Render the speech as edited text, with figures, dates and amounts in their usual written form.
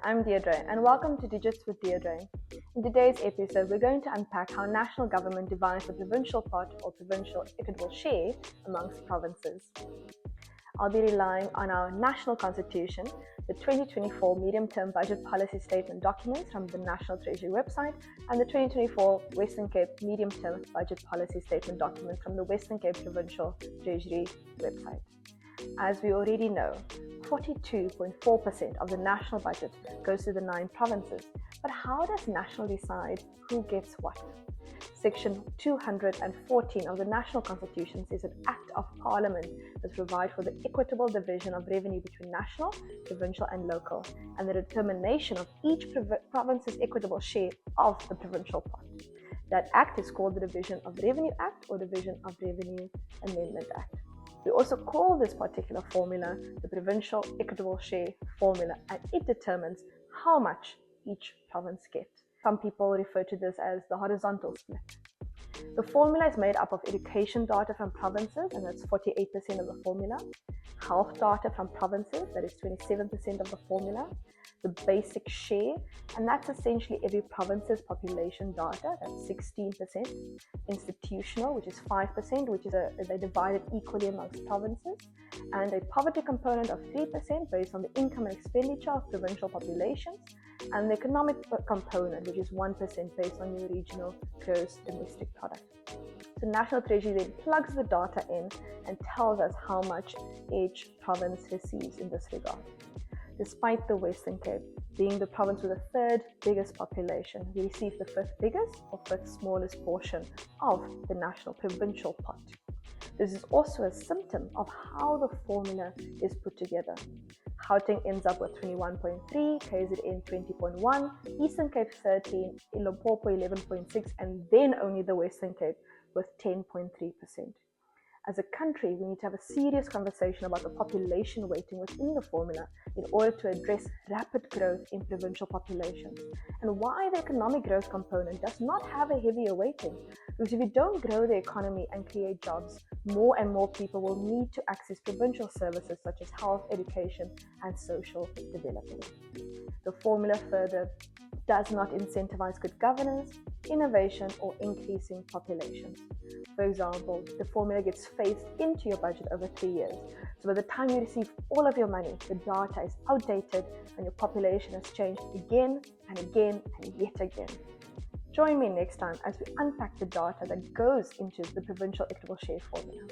I'm Deidré and welcome to Digits with Deidré. In today's episode, we're going to unpack how national government divides the provincial pot or provincial equitable share amongst provinces. I'll be relying on our national constitution, the 2024 medium-term budget policy statement documents from the National Treasury website, and the 2024 Western Cape medium-term budget policy statement document from the Western Cape Provincial Treasury website. As we already know, 42.4% of the national budget goes to the 9 provinces. But how does National decide who gets what? Section 214 of the National Constitution says an Act of Parliament does provide for the equitable division of revenue between national, provincial and local, and the determination of each province's equitable share of the provincial pot. That Act is called the Division of Revenue Act or Division of Revenue Amendment Act. We also call this particular formula the Provincial Equitable Share formula, and it determines how much each province gets. Some people refer to this as the horizontal split. The formula is made up of education data from provinces, and that's 48% of the formula, health data from provinces, that is 27% of the formula, the basic share, and that's essentially every province's population data, that's 16%, institutional, which is 5%, which is they divided equally amongst provinces, and a poverty component of 3% based on the income and expenditure of provincial populations, and the economic component, which is 1% based on your regional gross domestic product. So National Treasury then plugs the data in and tells us how much each province receives in this regard. Despite the Western Cape being the province with the third biggest population, we receive the fifth biggest or fifth smallest portion of the national provincial pot. This is also a symptom of how the formula is put together. Gauteng ends up with 21.3, KZN 20.1, Eastern Cape 13, Limpopo 11.6, and then only the Western Cape with 10.3%. As a country, we need to have a serious conversation about the population weighting within the formula in order to address rapid growth in provincial populations, and why the economic growth component does not have a heavier weighting. Because if you don't grow the economy and create jobs, more and more people will need to access provincial services such as health, education, and social development. The formula further does not incentivize good governance, innovation, or increasing populations. For example, the formula gets phased into your budget over 3 years. So by the time you receive all of your money, the data is outdated and your population has changed again and again and yet again. Join me next time as we unpack the data that goes into the Provincial Equitable Share formula.